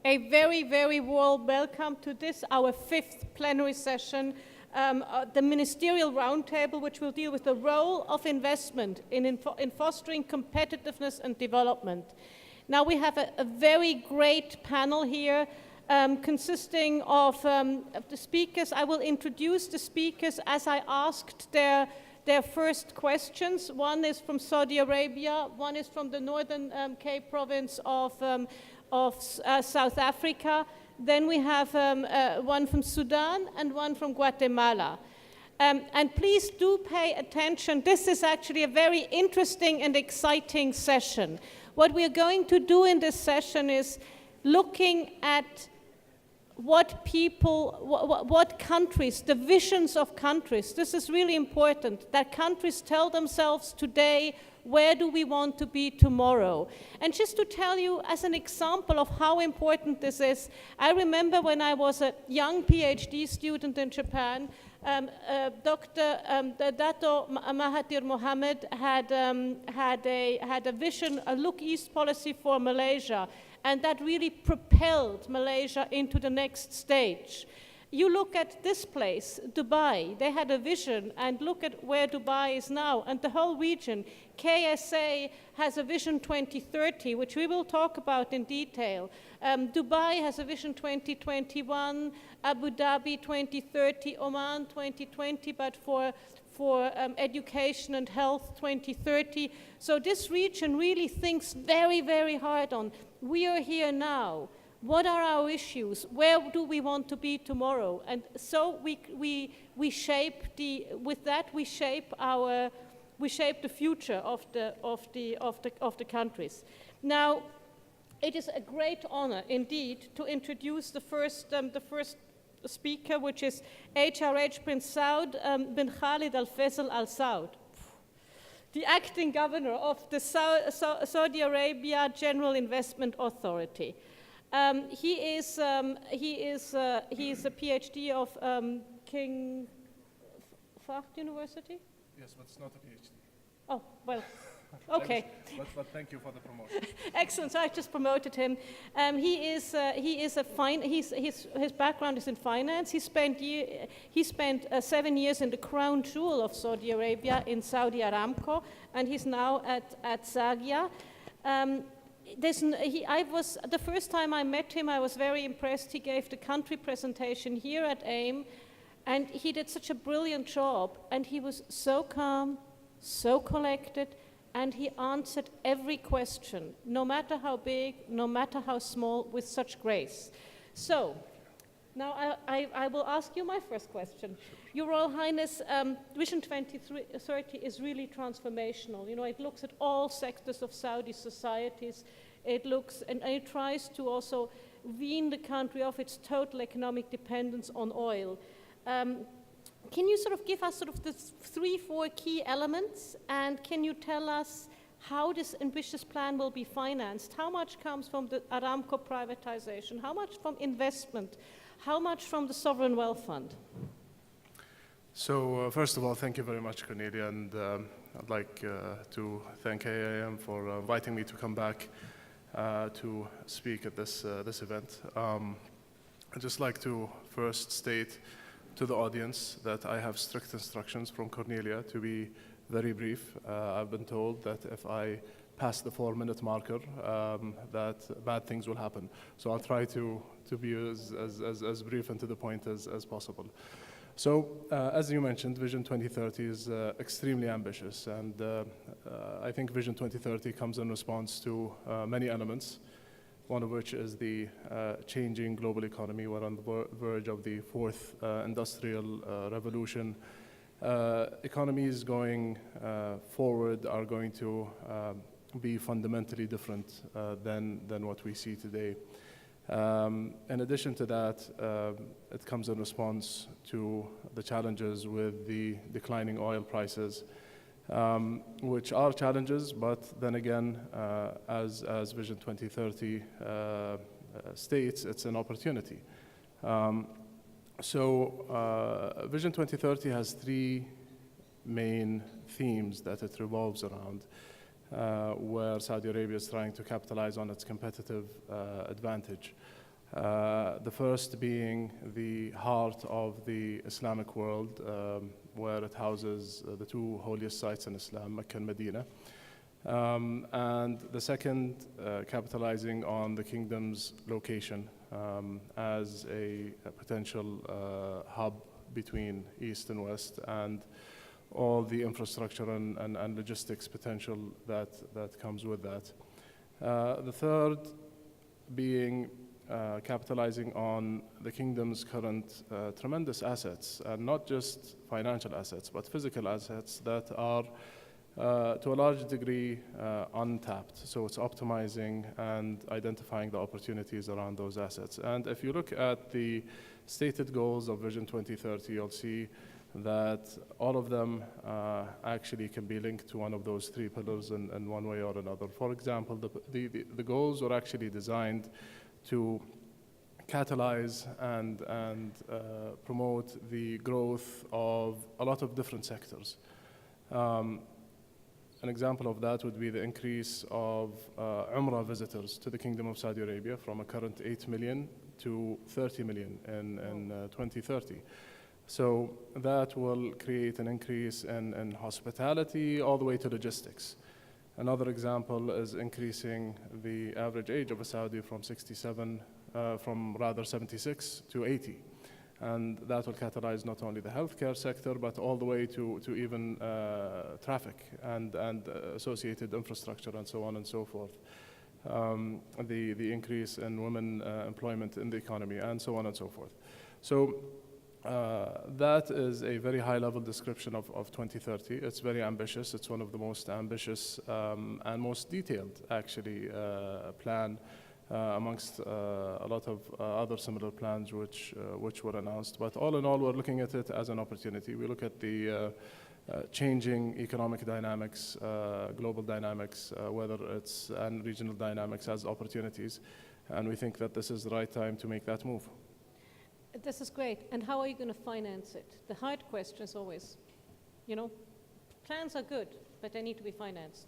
A very, very warm welcome to this, our 5th plenary session, the Ministerial Roundtable, which will deal with the role of investment in fostering competitiveness and development. Now we have a very great panel here consisting of the speakers. I will introduce the speakers as I asked their first questions. One is from Saudi Arabia, one is from the Northern Cape province of South Africa. Then we have one from Sudan and one from Guatemala. And please do pay attention. This is actually a very interesting and exciting session. What we are going to do in this session is looking at what people, what countries, the visions of countries. This is really important, that countries tell themselves today, where do we want to be tomorrow? And just to tell you as an example of how important this is, I remember when I was a young PhD student in Japan, Dr. Dato Mahathir Mohamad had a vision, a Look East policy for Malaysia, and that really propelled Malaysia into the next stage. You look at this place, Dubai, they had a vision, and look at where Dubai is now, and the whole region. KSA has a Vision 2030, which we will talk about in detail. Dubai has a Vision 2021, Abu Dhabi 2030, Oman 2020, but for education and health 2030. So this region really thinks very, very hard on, we are here now. What are our issues? Where do we want to be tomorrow? And so we shape with that we shape the future of the countries. Now, it is a great honor indeed to introduce the first speaker, which is HRH Prince Saud bin Khalid Al Faisal Al Saud, the acting governor of the Saudi Arabia General Investment Authority. He is a PhD of King Fahd University. Yes, but it's not a PhD. Oh, well, okay. But thank you for the promotion. Excellent. So I just promoted him. His background is in finance. He spent 7 years in the crown jewel of Saudi Arabia in Saudi Aramco, and he's now at Zagia. The first time I met him, I was very impressed. He gave the country presentation here at AIM, and he did such a brilliant job, and he was so calm, so collected, and he answered every question, no matter how big, no matter how small, with such grace. So, now I will ask you my first question. Your Royal Highness, Vision 2030 is really transformational. You know, it looks at all sectors of Saudi societies. It looks, and it tries to also wean the country off its total economic dependence on oil. Can you sort of give us sort of the 3-4 key elements, and can you tell us how this ambitious plan will be financed? How much comes from the Aramco privatization? How much from investment? How much from the Sovereign Wealth Fund? So first of all, thank you very much, Cornelia, and I'd like to thank AIM for inviting me to come back to speak at this event. I'd just like to first state to the audience that I have strict instructions from Cornelia to be very brief. I've been told that if I pass the 4-minute marker, that bad things will happen. So I'll try to be as brief and to the point as possible. So, as you mentioned, Vision 2030 is extremely ambitious, and I think Vision 2030 comes in response to many elements, one of which is the changing global economy. We're on the verge of the 4th industrial revolution. Economies going forward are going to be fundamentally different than what we see today. In addition to that, it comes in response to the challenges with the declining oil prices, which are challenges, but then again, as Vision 2030 states, it's an opportunity. Vision 2030 has 3 main themes that it revolves around, where Saudi Arabia is trying to capitalize on its competitive advantage. The first being the heart of the Islamic world, where it houses the two holiest sites in Islam, Mecca and Medina. And the second, capitalizing on the kingdom's location as a potential hub between East and West, and all the infrastructure and logistics potential that comes with that. The third being capitalizing on the kingdom's current tremendous assets, and not just financial assets, but physical assets that are to a large degree untapped. So it's optimizing and identifying the opportunities around those assets. And if you look at the stated goals of Vision 2030, you'll see that all of them actually can be linked to one of those three pillars in one way or another. For example, the goals were actually designed to catalyze and promote the growth of a lot of different sectors. An example of that would be the increase of Umrah visitors to the Kingdom of Saudi Arabia from a current 8 million to 30 million in 2030. So that will create an increase in hospitality all the way to logistics. Another example is increasing the average age of a Saudi from 76 to 80. And that will catalyze not only the healthcare sector, but all the way to even traffic and associated infrastructure and so on and so forth. The increase in women employment in the economy and so on and so forth. So that is a very high-level description of 2030. It's very ambitious. It's one of the most ambitious and most detailed, actually, plan amongst a lot of other similar plans which were announced. But all in all, we're looking at it as an opportunity. We look at the changing economic dynamics, global dynamics, whether it's and regional dynamics as opportunities, and we think that this is the right time to make that move. This is great. And how are you going to finance it? The hard question is always, plans are good, but they need to be financed.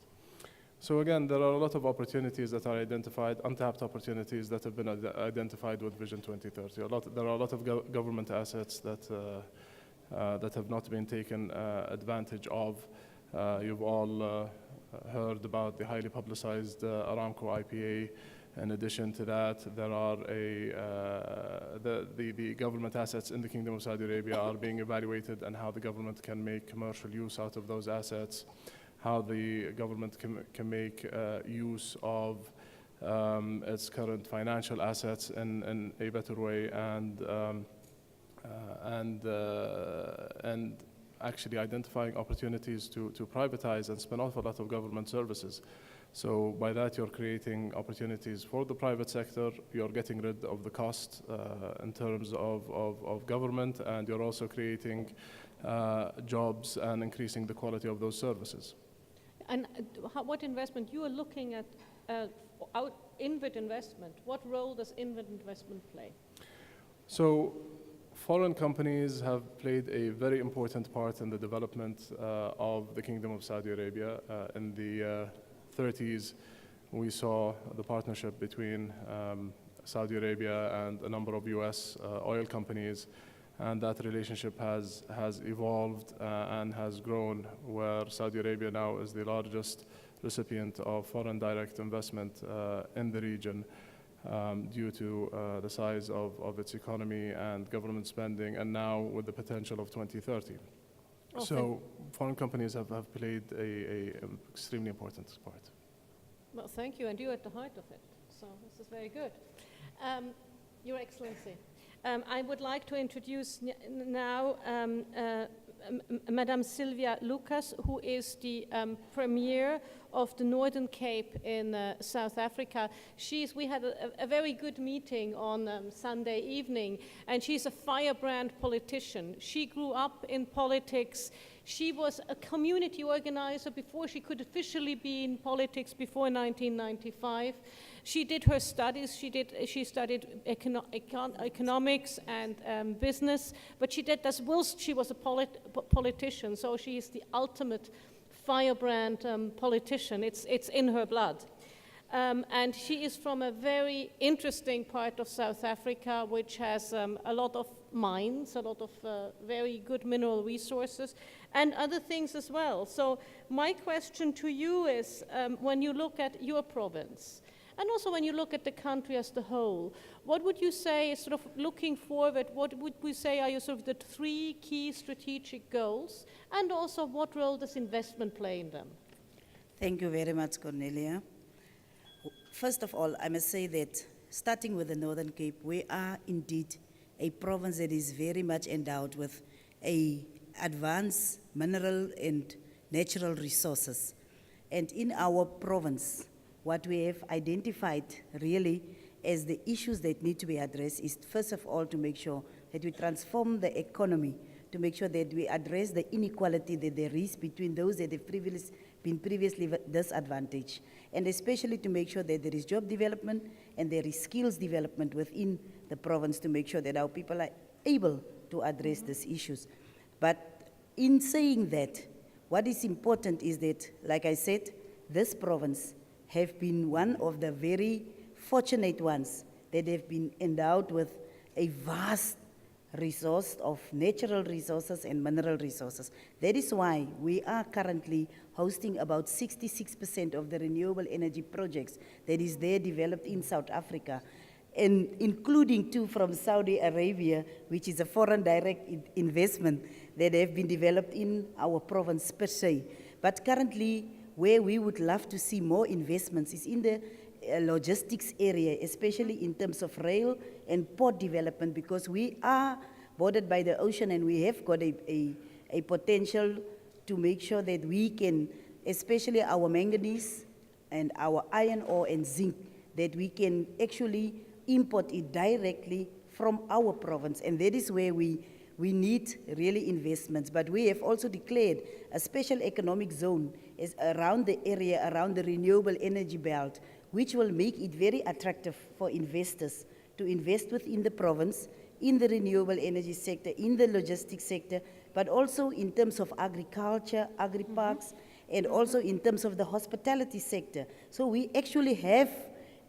So again, there are a lot of opportunities that are identified, untapped opportunities that have been identified with Vision 2030. There are a lot of government assets that have not been taken advantage of. You've all heard about the highly publicized Aramco IPA. In addition to that, there are the government assets in the Kingdom of Saudi Arabia are being evaluated, and how the government can make commercial use out of those assets, how the government can make use of its current financial assets in a better way, and actually identifying opportunities to privatize and spin off a lot of government services. So by that, you're creating opportunities for the private sector, you're getting rid of the cost in terms of government, and you're also creating jobs and increasing the quality of those services. And what investment? You are looking at inward investment. What role does inward investment play? So foreign companies have played a very important part in the development of the Kingdom of Saudi Arabia. In the 30s, we saw the partnership between Saudi Arabia and a number of US oil companies, and that relationship has evolved and has grown, where Saudi Arabia now is the largest recipient of foreign direct investment in the region due to the size of its economy and government spending, and now with the potential of 2030. Okay. So foreign companies have played an extremely important part. Well, thank you, and you're at the heart of it, so this is very good. Your Excellency, I would like to introduce now Madame Sylvia Lucas, who is the Premier of the Northern Cape in South Africa. We had a very good meeting on Sunday evening, and she's a firebrand politician. She grew up in politics. She was a community organizer before she could officially be in politics before 1995. She did her studies. She studied economics and business, but she did as well. She was a politician, so she is the ultimate firebrand politician. It's in her blood. And she is from a very interesting part of South Africa, which has a lot of mines, a lot of very good mineral resources, and other things as well. So my question to you is, when you look at your province, and also when you look at the country as the whole, what would you say, sort of looking forward, what would we say are your sort of the 3 key strategic goals, and also what role does investment play in them? Thank you very much, Cornelia. First of all, I must say that starting with the Northern Cape, we are indeed a province that is very much endowed with advanced mineral and natural resources. And in our province, what we have identified really as the issues that need to be addressed is, first of all, to make sure that we transform the economy, to make sure that we address the inequality that there is between those that have been previously disadvantaged, and especially to make sure that there is job development and there is skills development within the province to make sure that our people are able to address these issues. But in saying that, what is important is that, like I said, this province have been one of the very fortunate ones that have been endowed with a vast resource of natural resources and mineral resources. That is why we are currently hosting about 66% of the renewable energy projects that is there developed in South Africa, and including 2 from Saudi Arabia, which is a foreign direct investment that have been developed in our province per se. But currently, where we would love to see more investments is in the logistics area, especially in terms of rail and port development, because we are bordered by the ocean and we have got a potential to make sure that we can, especially our manganese and our iron ore and zinc, that we can actually import it directly from our province. And that is where we need really investments. But we have also declared a special economic zone is around the area, around the renewable energy belt, which will make it very attractive for investors to invest within the province, in the renewable energy sector, in the logistics sector, but also in terms of agriculture, agri-parks, and also in terms of the hospitality sector. So we actually have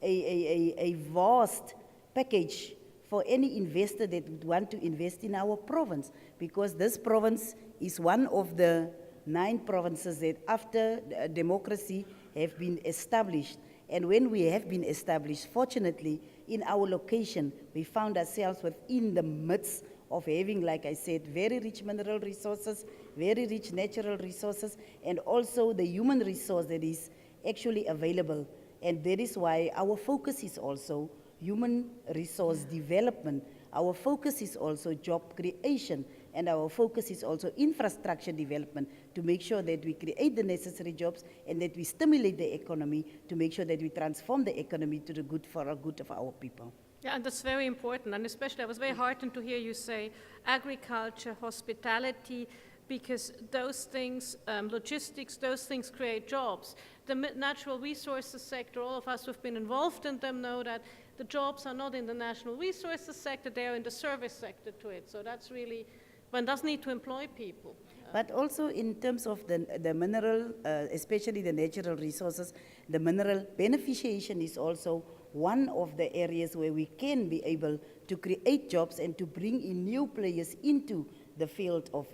a vast package for any investor that would want to invest in our province, because this province is one of the 9 provinces that after democracy have been established. And when we have been established, fortunately, in our location, we found ourselves within the midst of having, like I said, very rich mineral resources, very rich natural resources, and also the human resource that is actually available. And that is why our focus is also human resource development. Our focus is also job creation, and our focus is also infrastructure development to make sure that we create the necessary jobs and that we stimulate the economy to make sure that we transform the economy to the good for the good of our people. Yeah, and that's very important, and especially I was very heartened to hear you say agriculture, hospitality, because those things, logistics, those things create jobs. The natural resources sector, all of us who have been involved in them know that the jobs are not in the natural resources sector, they are in the service sector to it. So that's really, one does need to employ people. But also in terms of the mineral, especially the natural resources, the mineral beneficiation is also one of the areas where we can be able to create jobs and to bring in new players into the field of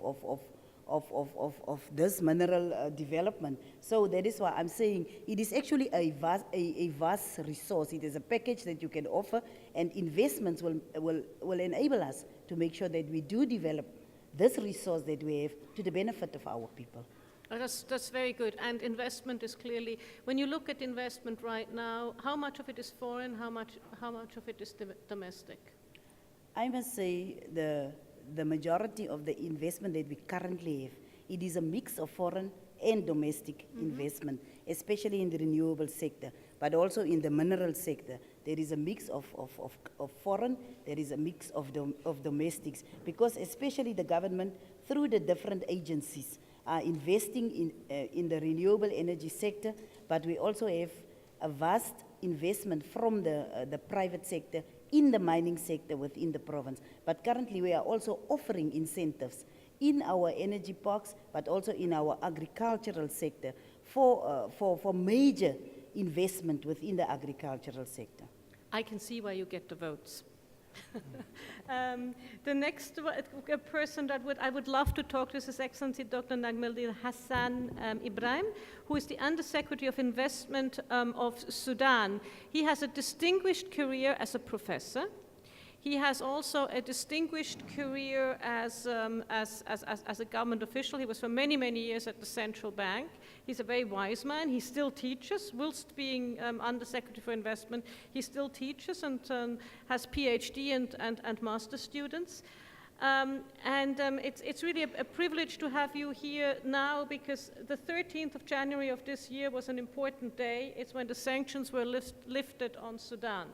this mineral development. So that is why I'm saying it is actually a vast resource. It is a package that you can offer, and investments will enable us to make sure that we do develop this resource that we have to the benefit of our people. That's very good. And investment is clearly, when you look at investment right now, how much of it is foreign, how much of it is domestic? I must say the majority of the investment that we currently have, it is a mix of foreign and domestic investment, especially in the renewable sector, but also in the mineral sector. There is a mix of foreign, there is a mix of domestics, because especially the government, through the different agencies, are investing in the renewable energy sector, but we also have a vast investment from the private sector in the mining sector within the province. But currently we are also offering incentives in our energy parks, but also in our agricultural sector for major investment within the agricultural sector. I can see why you get the votes. The next person that I would love to talk to is His Excellency Dr. Nagmeldin Hassan Ibrahim, who is the Undersecretary of Investment of Sudan. He has a distinguished career as a professor. He has also a distinguished career as a government official. He was for many, many years at the central bank. He's a very wise man. He still teaches, whilst being Undersecretary for Investment. He still teaches and has PhD and master students. It's really a privilege to have you here now, because the 13th of January of this year was an important day. It's when the sanctions were lifted on Sudan.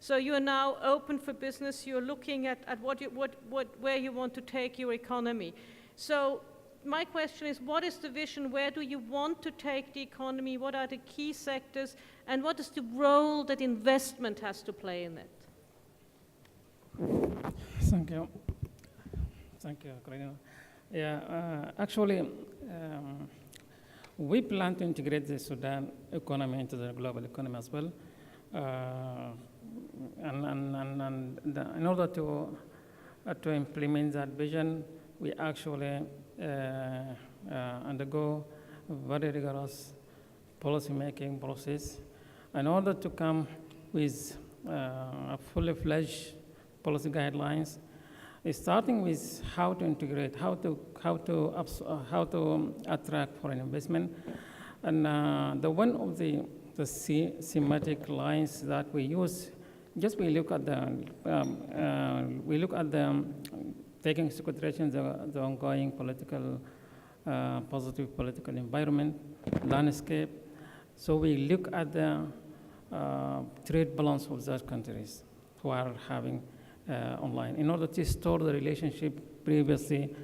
So you are now open for business. You're looking at where you want to take your economy. So my question is, what is the vision? Where do you want to take the economy? What are the key sectors? And what is the role that investment has to play in it? Thank you. Thank you, Karina. Yeah, actually, we plan to integrate the Sudan economy into the global economy as well. In order to implement that vision, we actually undergo very rigorous policy-making process in order to come with fully fledged policy guidelines, starting with how to integrate, how to attract foreign investment, and one of the thematic lines that we use. Just we look at the taking into consideration the ongoing positive political environment, landscape. So we look at the trade balance of those countries who are having online, in order to store the relationship previously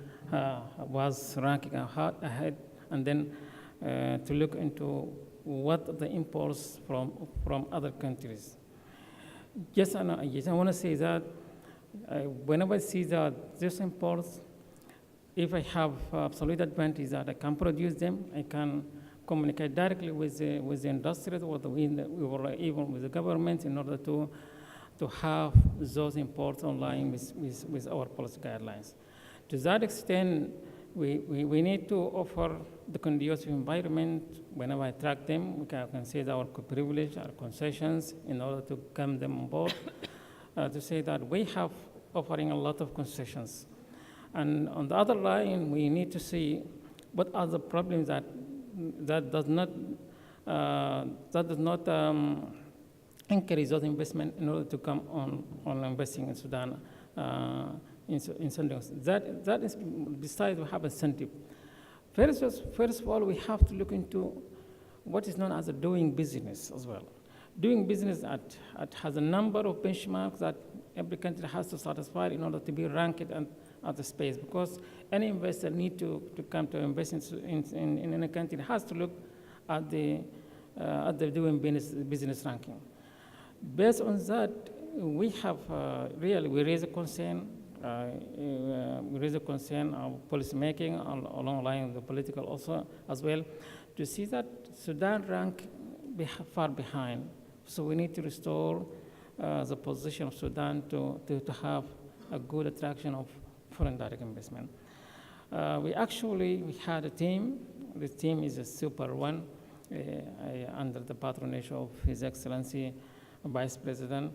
was ranking ahead, and then to look into what the imports from other countries. Yes, I want to say that whenever I see that these imports, if I have absolute advantage that I can produce them, I can communicate directly with the industry or even with the government in order to have those imports online with our policy guidelines. To that extent, we need to offer the conducive environment. Whenever I track them, we can say that our privilege, our concessions, in order to come them on board, to say that we have offering a lot of concessions. And on the other line, we need to see what are the problems that does not encourage those investment in order to come on investing in Sudan. Incentives. That is, besides we have incentive. First of all, we have to look into what is known as a doing business as well. Doing business has a number of benchmarks that every country has to satisfy in order to be ranked at the space, because any investor need to come to invest in a country has to look at the doing business ranking. Based on that, we have we raise a concern. We raise a concern of policy making along the line of the political also as well, to see that Sudan rank far behind. So we need to restore the position of Sudan to have a good attraction of foreign direct investment. We had a team. The team is a super one under the patronage of His Excellency Vice President.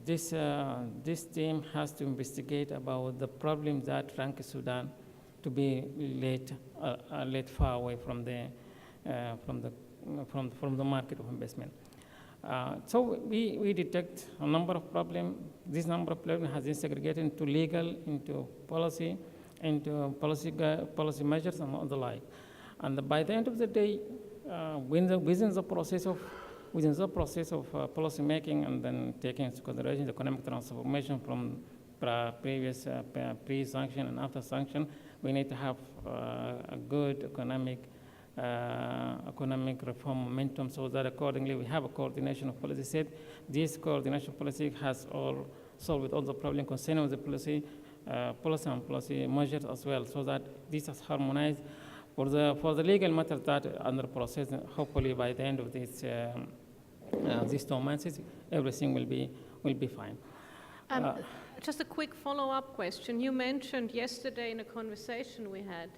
This team has to investigate about the problems that rank Sudan to be late far away from the market of investment. So we detect a number of problems. This number of problems has been segregated into legal, into policy, into policy measures, and the like. And by the end of the day, within the process of policy making, and then taking into consideration the economic transformation from previous pre-sanction and after sanction, we need to have a good economic reform momentum, so that accordingly we have a coordination of policy set. This coordination policy has all solved all the problems concerning the policy and policy measures as well, so that this is harmonized For the legal matters that are under process, hopefully by the end of these 2 months, everything will be fine. Um, just a quick follow-up question. You mentioned yesterday in a conversation we had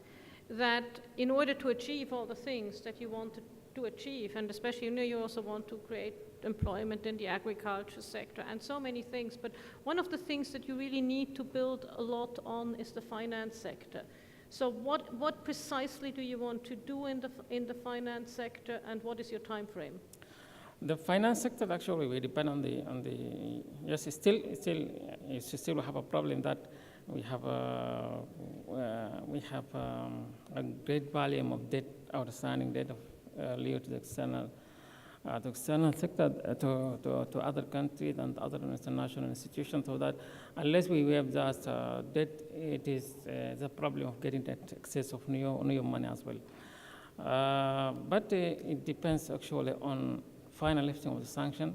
that in order to achieve all the things that you wanted to achieve, and especially you also want to create employment in the agriculture sector and so many things, but one of the things that you really need to build a lot on is the finance sector. So what precisely do you want to do in the finance sector, and what is your time frame? The finance sector, actually, we depend on the yes, still have a problem that we have a great volume of debt, outstanding debt of linked to the external sector, to other countries and other international institutions, so that unless we have that debt, it is the problem of getting that excess of new money as well. But it depends actually on final lifting of the sanction.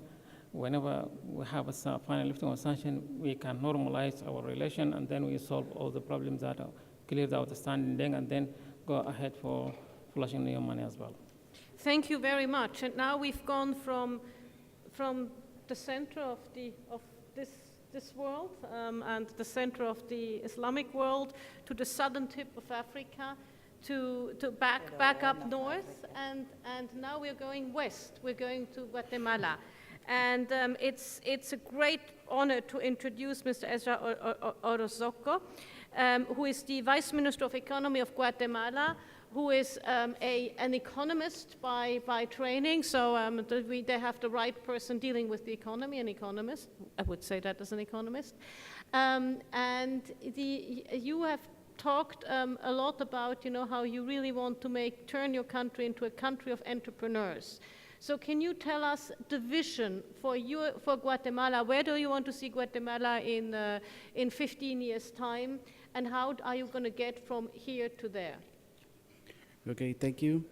Whenever we have a final lifting of sanction, we can normalize our relation, and then we solve all the problems that are clear the outstanding debt, and then go ahead for flushing new money as well. Thank you very much. And now we've gone from the center of this world and the center of the Islamic world to the southern tip of Africa, to back up north, and now we're going west. We're going to Guatemala. And it's a great honor to introduce Mr. Ezra Orozco, who is the Vice Minister of Economy of Guatemala, who is an economist by training, so they have the right person dealing with the economy, an economist. I would say that as an economist. And you have talked a lot about, how you really want to turn your country into a country of entrepreneurs. So can you tell us the vision for Guatemala? Where do you want to see Guatemala in 15 years' time, and how are you going to get from here to there? Okay, thank you.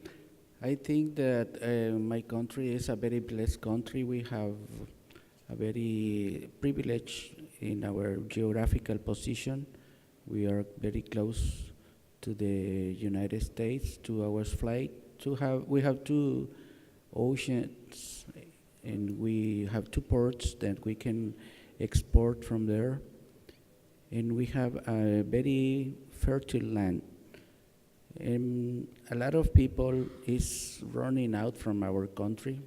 I think that my country is a very blessed country. We have a very privilege in our geographical position. We are very close to the United States, 2 hours flight. We have 2 oceans, and we have 2 ports that we can export from there. And we have a very fertile land. And a lot of people is running out from our country,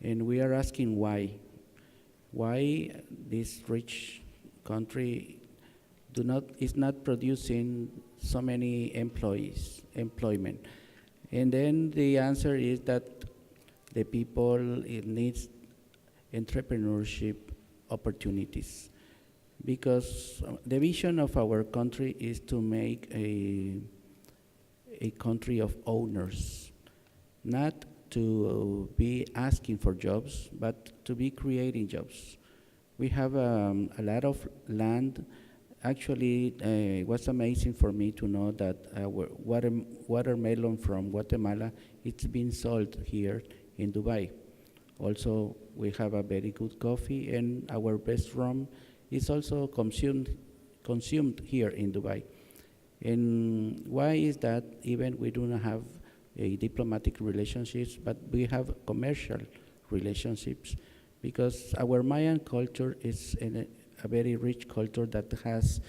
and we are asking why. Why this rich country is not producing so many employment? And then the answer is that the people needs entrepreneurship opportunities, because the vision of our country is to make a country of owners, not to be asking for jobs, but to be creating jobs. We have a lot of land. Actually, it was amazing for me to know that our watermelon from Guatemala, it's been sold here in Dubai. Also, we have a very good coffee, and our best rum is also consumed here in Dubai. And why is that? Even we do not have a diplomatic relationships, but we have commercial relationships, because our Mayan culture is a very rich culture that has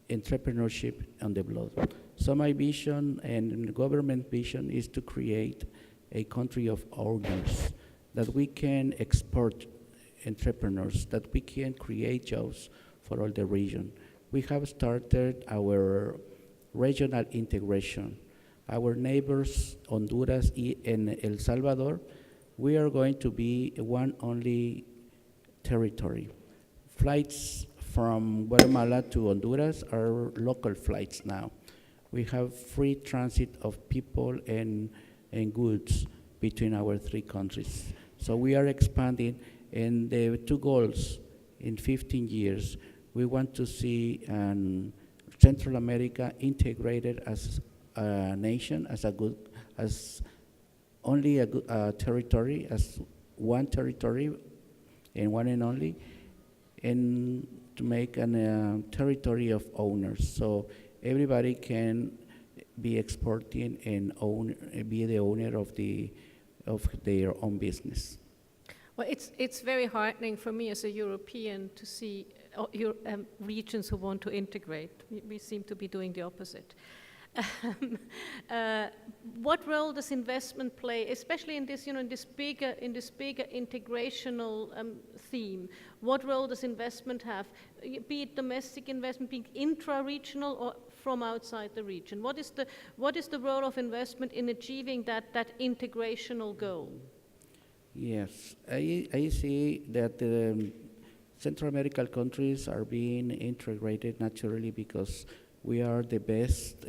entrepreneurship on the blood. So my vision and government vision is to create a country of owners, that we can export entrepreneurs, that we can create jobs for all the region. We have started our regional integration. Our neighbors, Honduras and El Salvador, we are going to be one only territory. Flights from Guatemala to Honduras are local flights now. We have free transit of people and goods between our 3 countries. So we are expanding, and the 2 goals in 15 years, we want to see Central America integrated as a nation, as only a territory, as one territory, and one and only, and to make a territory of owners, so everybody can be exporting and be the owner of their own business. Well, it's very heartening for me as a European to see regions who want to integrate. We seem to be doing the opposite. What role does investment play, especially in this, in this bigger integrational theme? What role does investment have, be it domestic investment, being intra-regional or from outside the region? What is the role of investment in achieving that integrational goal? Yes, I see that Central American countries are being integrated naturally because we are the best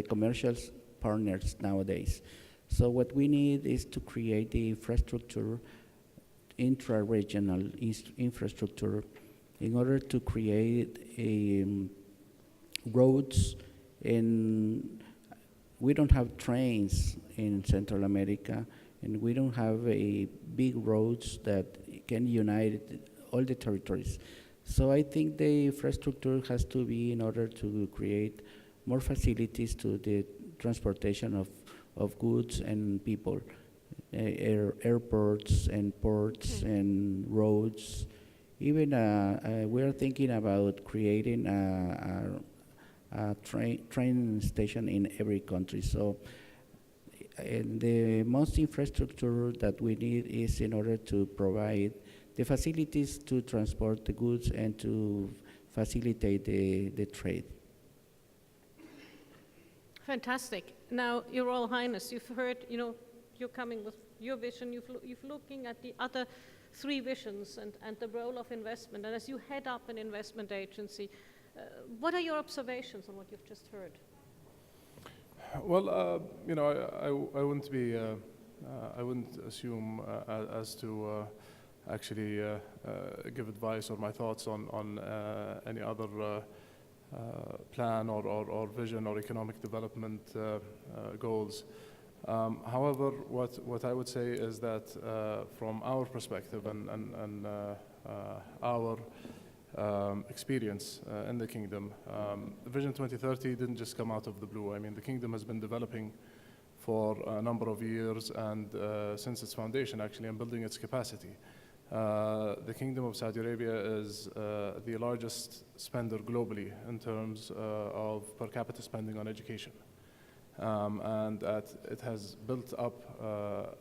commercial partners nowadays. So what we need is to create the infrastructure, intra-regional infrastructure, in order to create roads. And we don't have trains in Central America, and we don't have big roads that can unite all the territories. So I think the infrastructure has to be in order to create more facilities to the transportation of goods and people, airports and ports and roads. Even we are thinking about creating a train station in every country. So the most infrastructure that we need is in order to provide the facilities to transport the goods and to facilitate the trade. Fantastic. Now, Your Royal Highness, you've heard, you're coming with your vision, you've looking at the other three visions and the role of investment. And as you head up an investment agency, what are your observations on what you've just heard? Well, I wouldn't be, I wouldn't assume as to actually give advice or my thoughts on any other plan or vision or economic development goals. However, what I would say is that from our perspective and our experience in the Kingdom, Vision 2030 didn't just come out of the blue. I mean, the Kingdom has been developing for a number of years and since its foundation, actually, and building its capacity. The Kingdom of Saudi Arabia is the largest spender globally in terms of per capita spending on education. And it has built up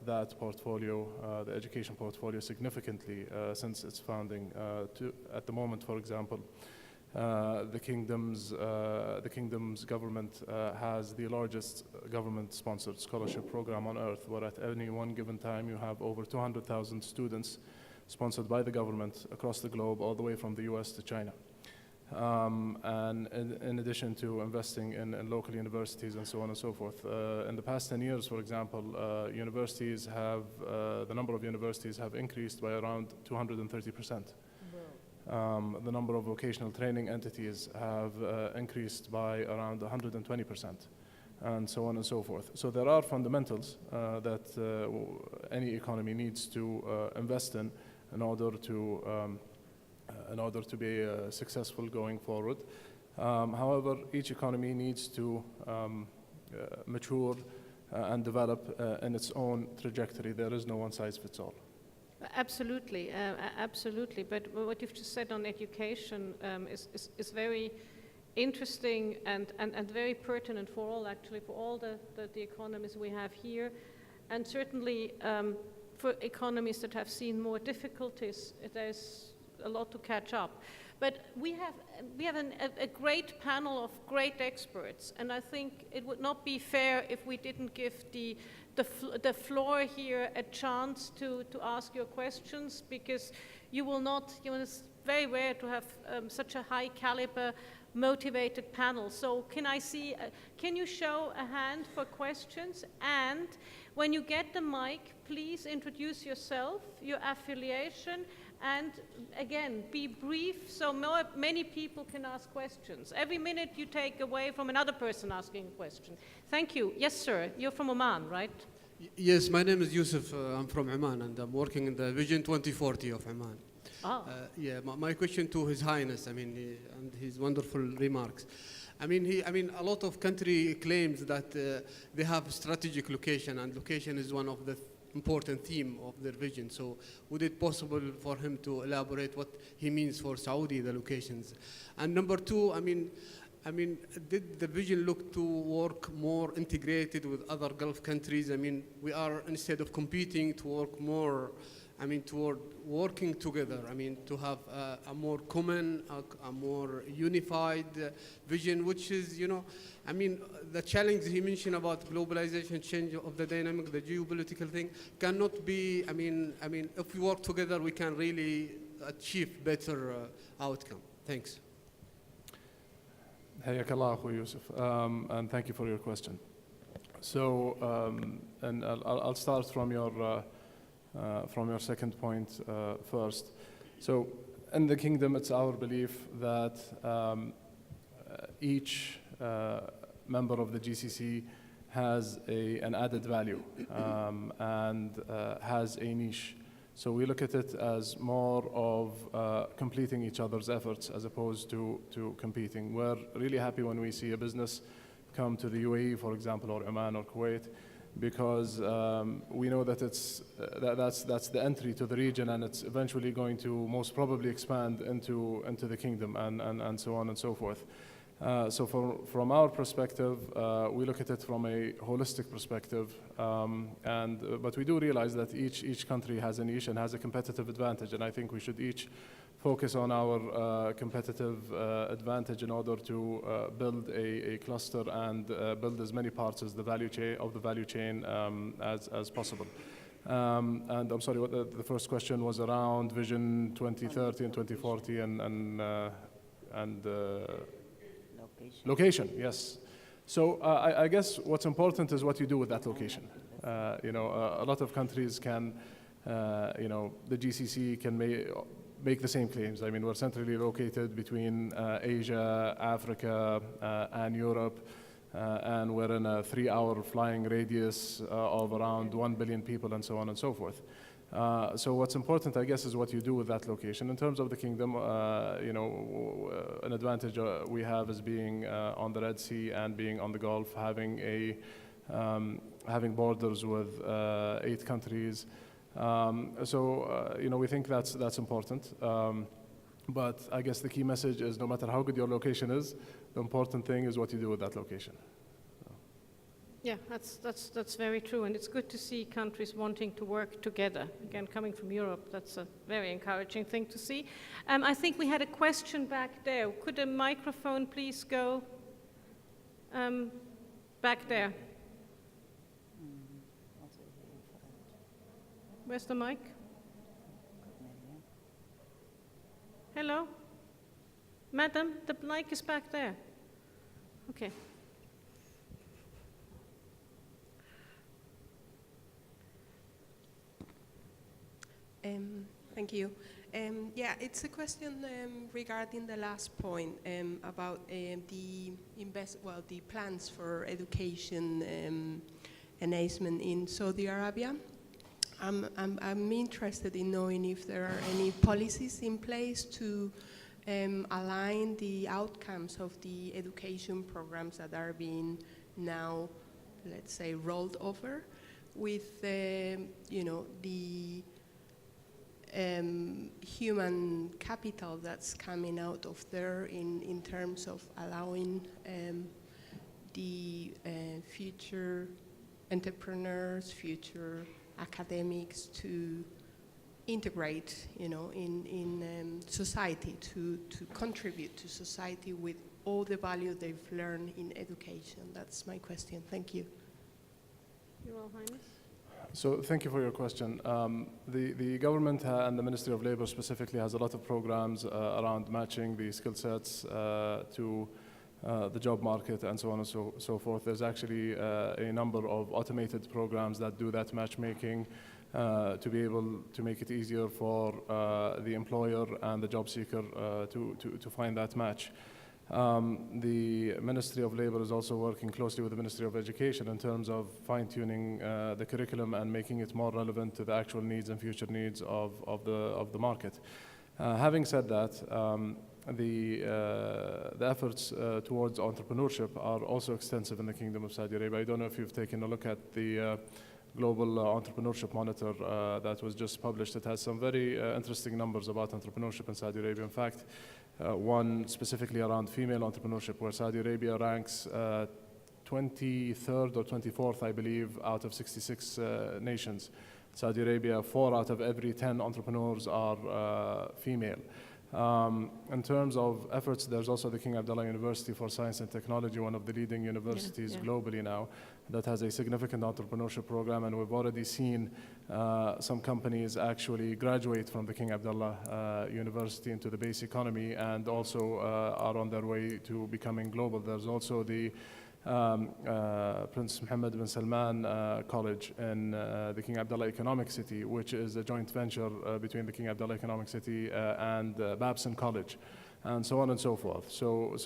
that portfolio, the education portfolio, significantly since its founding. At the moment, for example, the Kingdom's government has the largest government-sponsored scholarship program on earth, where at any one given time you have over 200,000 students sponsored by the government across the globe, all the way from the US to China. And in addition to investing in local universities and so on and so forth. In the past 10 years, for example, universities have, the number of universities have increased by around 230%. The number of vocational training entities have increased by around 120%, and so on and so forth. So there are fundamentals that any economy needs to invest in order to be successful going forward. However, each economy needs to mature and develop in its own trajectory. There is no one size fits all. Absolutely, absolutely. But what you've just said on education is very interesting and very pertinent for all, actually, for all the economies we have here. And certainly for economies that have seen more difficulties, there's a lot to catch up. But we have a great panel of great experts, and I think it would not be fair if we didn't give the floor here a chance to ask your questions, because you will not, it's very rare to have such a high caliber, motivated panel. So can you show a hand for questions? And when you get the mic, please introduce yourself, your affiliation, and again, be brief so many people can ask questions. Every minute you take away from another person asking a question. Thank you. Yes, sir. You're from Oman, right? Yes, my name is Yusuf. I'm from Oman, and I'm working in the Vision 2040 of Oman. Oh. My question to His Highness, and his wonderful remarks. I mean, a lot of country claims that they have strategic location, and location is one of the important theme of their vision. So would it possible for him to elaborate what he means for Saudi, the locations? And number two, I mean, did the vision look to work more integrated with other Gulf countries? I mean, we are, instead of competing, to work more, I mean, toward working together. I mean, to have a more common, a more unified vision, which is, you know, I mean, the challenge he mentioned about globalization, change of the dynamic, the geopolitical thing, cannot be, I mean, if we work together, we can really achieve better outcome. Thanks. حياك الله أخوي يوسف, and thank you for your question. So, and I'll start from your second point first. So, in the kingdom, it's our belief that each member of the GCC has an added value and has a niche. So we look at it as more of completing each other's efforts as opposed to competing. We're really happy when we see a business come to the UAE, for example, or Oman or Kuwait, because we know that that's the entry to the region, and it's eventually going to most probably expand into the kingdom and so on and so forth. So from our perspective, we look at it from a holistic perspective, but we do realize that each country has a niche and has a competitive advantage, and I think we should each focus on our competitive advantage in order to build a cluster and build as many parts as the value chain as possible. And I'm sorry, what the first question was around Vision 2030 and 2040 and location, yes. So I guess what's important is what you do with that location. You know, a lot of countries can, you know, the GCC can make the same claims. I mean, we're centrally located between Asia, Africa, and Europe, and we're in a 3-hour flying radius of around 1 billion people and so on and so forth. So what's important, I guess, is what you do with that location. In terms of the kingdom, you know, an advantage we have is being on the Red Sea and being on the Gulf, having borders with 8 countries. So you know, we think that's important. But I guess the key message is no matter how good your location is, the important thing is what you do with that location. Yeah, that's very true, and it's good to see countries wanting to work together. Again, coming from Europe, that's a very encouraging thing to see. I think we had a question back there. Could a microphone please go back there? Where's the mic? Hello? Madam, the mic is back there. Okay. Thank you. Yeah, it's a question regarding the last point about the plans for education enhancement in Saudi Arabia. I'm interested in knowing if there are any policies in place to align the outcomes of the education programs that are being now, let's say, rolled over with you know, the human capital that's coming out of there in terms of allowing the future entrepreneurs, future academics to integrate, you know, in society, to contribute to society with all the value they've learned in education. That's my question. Thank you. Your Royal Highness. So thank you for your question. The government and the Ministry of Labor specifically has a lot of programs around matching the skill sets to the job market and so on and so forth. There's actually a number of automated programs that do that matchmaking to be able to make it easier for the employer and the job seeker to find that match. The Ministry of Labor is also working closely with the Ministry of Education in terms of fine-tuning the curriculum and making it more relevant to the actual needs and future needs of the market. Having said that, the efforts towards entrepreneurship are also extensive in the Kingdom of Saudi Arabia. I don't know if you've taken a look at the Global Entrepreneurship Monitor that was just published. It has some very interesting numbers about entrepreneurship in Saudi Arabia. In fact, one specifically around female entrepreneurship, where Saudi Arabia ranks 23rd or 24th, I believe, out of 66 nations. Saudi Arabia, 4 out of every 10 entrepreneurs are female. In terms of efforts, there's also the King Abdullah University for Science and Technology, one of the leading universities globally now, that has a significant entrepreneurship program, and we've already seen some companies actually graduate from the King Abdullah University into the base economy, and also are on their way to becoming global. There's also the Prince Mohammed bin Salman College in the King Abdullah Economic City, which is a joint venture between the King Abdullah Economic City and Babson College, and so on and so forth. So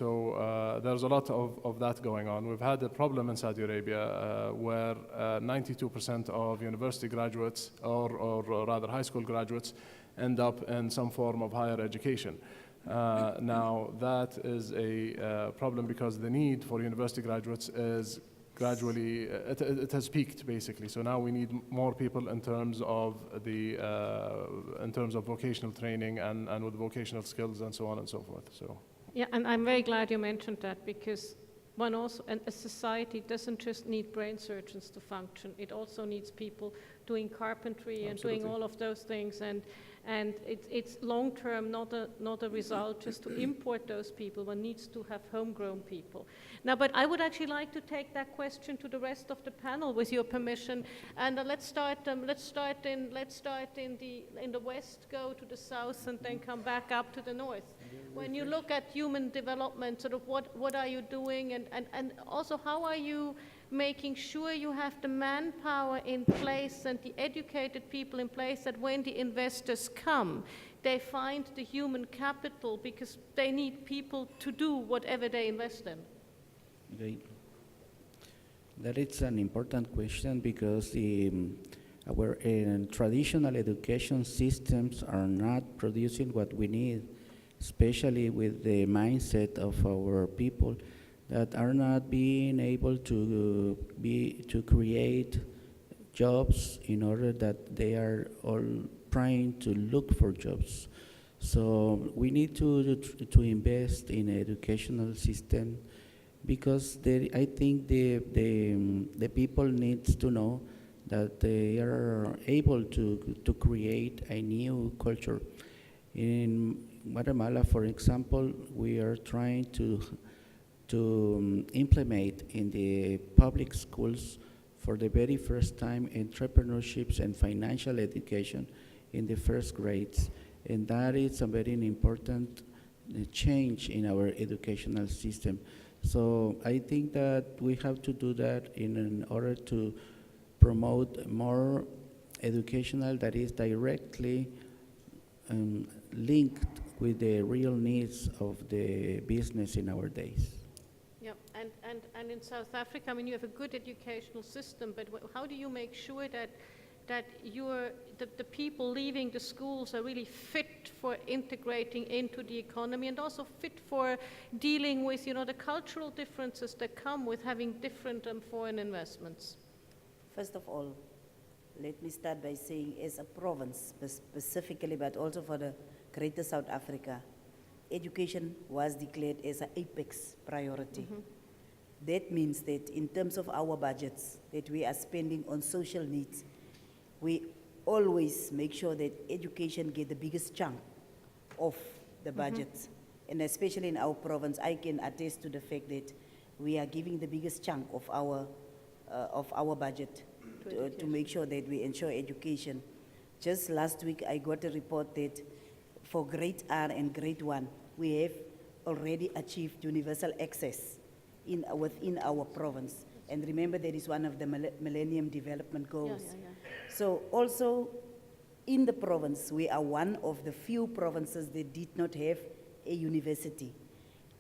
there's a lot of that going on. We've had a problem in Saudi Arabia where 92% of university graduates, or rather high school graduates, end up in some form of higher education. Now, that is a problem because the need for university graduates is gradually, it has peaked basically. So now we need more people in terms of vocational training and with vocational skills and so on and so forth. So. Yeah, and I'm very glad you mentioned that, because one also, and a society doesn't just need brain surgeons to function. It also needs people doing carpentry and doing all of those things, and it's long-term, not a result just to import those people. One needs to have homegrown people. Now, but I would actually like to take that question to the rest of the panel, with your permission. And let's start in the west, go to the south, and then come back up to the north. When you look at human development, sort of what are you doing, and also how are you making sure you have the manpower in place and the educated people in place, that when the investors come, they find the human capital, because they need people to do whatever they invest in. Okay. That is an important question, because our traditional education systems are not producing what we need, especially with the mindset of our people that are not being able to create jobs, in order that they are all trying to look for jobs. So we need to invest in an educational system, because I think the people needs to know that they are able to create a new culture. In Guatemala, for example, we are trying to implement in the public schools for the very first time entrepreneurships and financial education in the first grades. And that is a very important change in our educational system. So I think that we have to do that in order to promote more educational that is directly linked with the real needs of the business in our days. Yeah, and in South Africa, I mean, you have a good educational system, but how do you make sure that the people leaving the schools are really fit for integrating into the economy, and also fit for dealing with, the cultural differences that come with having different foreign investments? First of all, let me start by saying, as a province specifically, but also for the Greater South Africa, education was declared as an apex priority. Mm-hmm. That means that in terms of our budgets that we are spending on social needs, we always make sure that education get the biggest chunk of the budgets. Mm-hmm. And especially in our province, I can attest to the fact that we are giving the biggest chunk of our budget to make sure that we ensure education. Just last week, I got a report that for grade R and grade 1, we have already achieved universal access within our province. And remember, that is one of the Millennium Development Goals. Yeah. So also, in the province, we are one of the few provinces that did not have a university.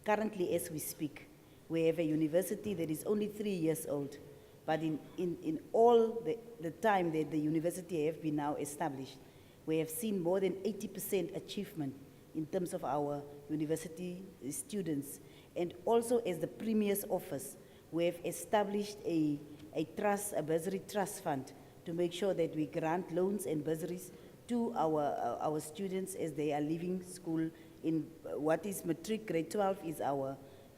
Currently, as we speak, we have a university that is only 3 years old. But in all the time that the university have been now established, we have seen more than 80% achievement in terms of our university students. And also as the Premier's office, we have established a bursary trust fund to make sure that we grant loans and bursaries to our students as they are leaving school in what is matric. Grade 12 is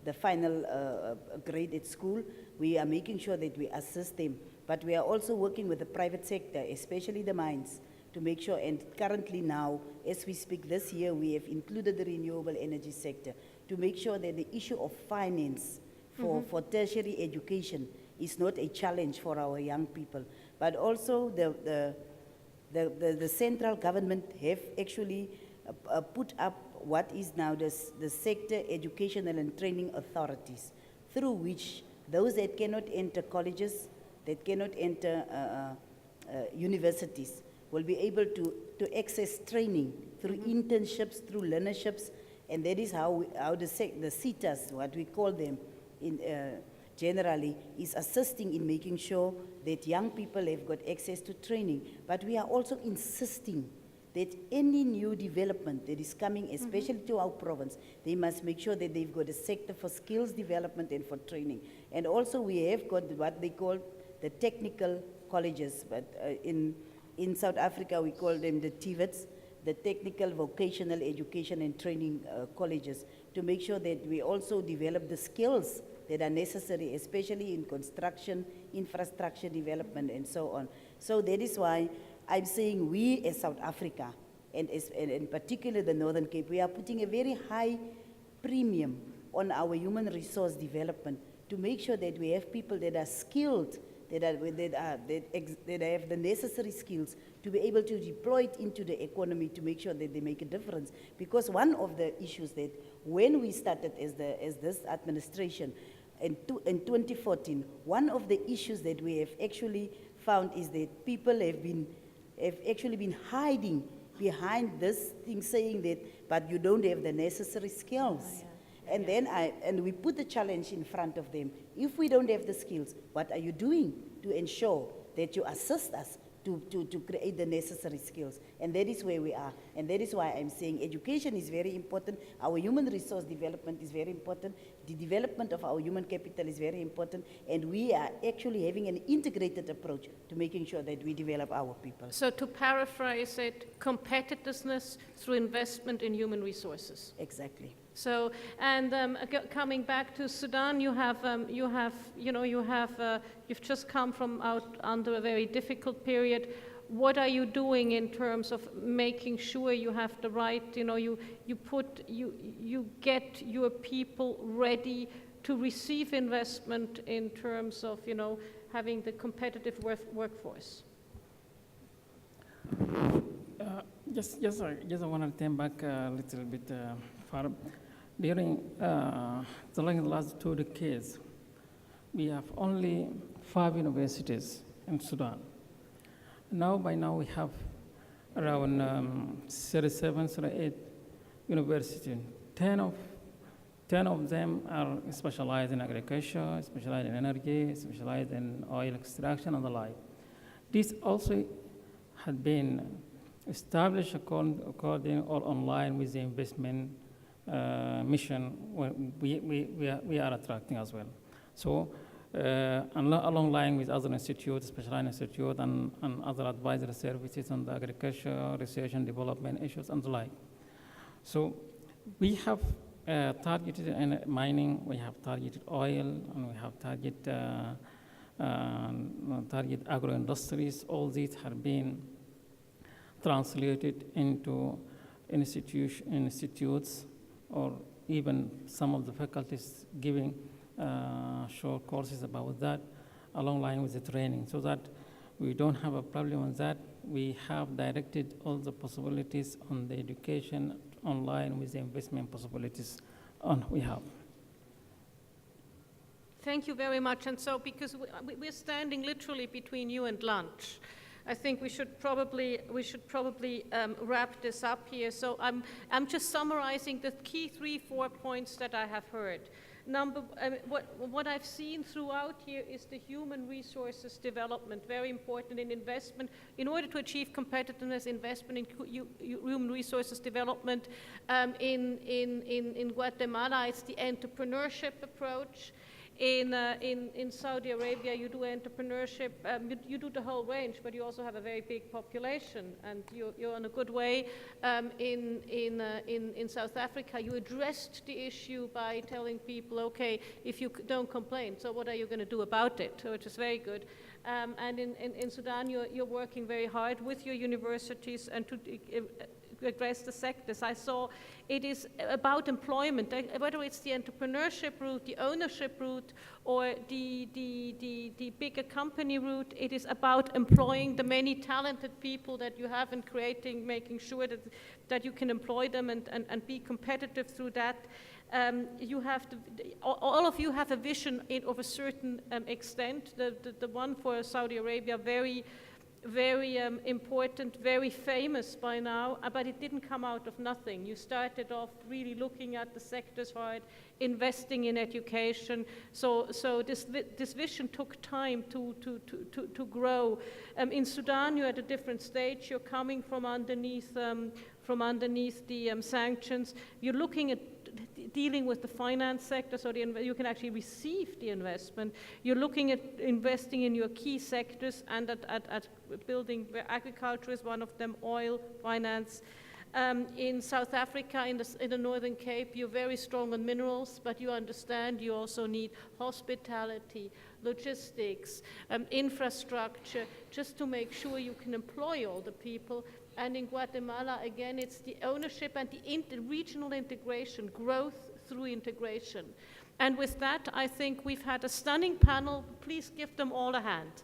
the final grade at school. We are making sure that we assist them, but we are also working with the private sector, especially the mines, to make sure, and currently now, as we speak this year, we have included the renewable energy sector to make sure that the issue of finance for tertiary education is not a challenge for our young people. But also the central government have actually put up what is now the sector educational and training authorities, through which those that cannot enter colleges, that cannot enter universities, will be able to access training through internships, through learnerships, and that is how the CETAs, what we call them generally, is assisting in making sure that young people have got access to training. But we are also insisting that any new development that is coming, especially to our province, they must make sure that they've got a sector for skills development and for training. And also we have got what they call the technical colleges, but in South Africa we call them the TVETs, the Technical Vocational Education and Training Colleges, to make sure that we also develop the skills that are necessary, especially in construction, infrastructure development, and so on. So that is why I'm saying we as South Africa, and in particular the Northern Cape, we are putting a very high premium on our human resource development to make sure that we have people that are skilled, that have the necessary skills to be able to deploy it into the economy to make sure that they make a difference. Because one of the issues that when we started as this administration in 2014, one of the issues that we have actually found is that people have actually been hiding behind this thing, saying that, but you don't have the necessary skills. And then we put the challenge in front of them. If we don't have the skills, what are you doing to ensure that you assist us to create the necessary skills? And that is where we are. And that is why I'm saying education is very important. Our human resource development is very important. The development of our human capital is very important. And we are actually having an integrated approach to making sure that we develop our people. So to paraphrase it, competitiveness through investment in human resources. Exactly. So, and coming back to Sudan, you've just come from out under a very difficult period. What are you doing in terms of making sure you have the right, you get your people ready to receive investment in terms of, having the competitive workforce? Just I want to turn back a little bit far. During the last 2 decades, we have only 5 universities in Sudan. By now we have around 37, 38 universities. 10 of them are specialized in agriculture, specialized in energy, specialized in oil extraction and the like. This also had been established according or online with the investment mission we are attracting as well. So along line with other institutes, specialized institutes and other advisory services on the agriculture, research and development issues and the like. So we have targeted in mining, we have targeted oil, and we have target agro-industries. All these have been translated into institutes, or even some of the faculties giving short courses about that, along line with the training, so that we don't have a problem on that. We have directed all the possibilities on the education online with the investment possibilities we have. Thank you very much. And so, because we're standing literally between you and lunch, I think we should probably wrap this up here. So I'm just summarizing the key 3-4 points that I have heard. What I've seen throughout here is the human resources development, very important in investment. In order to achieve competitiveness, investment in human resources development in Guatemala, it's the entrepreneurship approach. In Saudi Arabia, you do entrepreneurship, you do the whole range, but you also have a very big population, and you're on a good way. In South Africa, you addressed the issue by telling people, okay, if you don't complain, so what are you going to do about it, which is very good. And in Sudan, you're working very hard with your universities and to address the sectors. I saw it is about employment, whether it's the entrepreneurship route, the ownership route, or the bigger company route. It is about employing the many talented people that you have and making sure that you can employ them and be competitive through that. All of you have a vision of a certain extent. The one for Saudi Arabia, very important, very famous by now, but it didn't come out of nothing. You started off really looking at the sectors hard, investing in education. So this vision took time to grow. In Sudan, you're at a different stage. You're coming from underneath the sanctions. You're looking at dealing with the finance sector, so you can actually receive the investment. You're looking at investing in your key sectors and at building, where agriculture is one of them, oil, finance. In South Africa, in the Northern Cape, you're very strong on minerals, but you understand you also need hospitality, logistics, infrastructure, just to make sure you can employ all the people. And in Guatemala, again, it's the ownership and the regional integration, growth through integration. And with that, I think we've had a stunning panel. Please give them all a hand.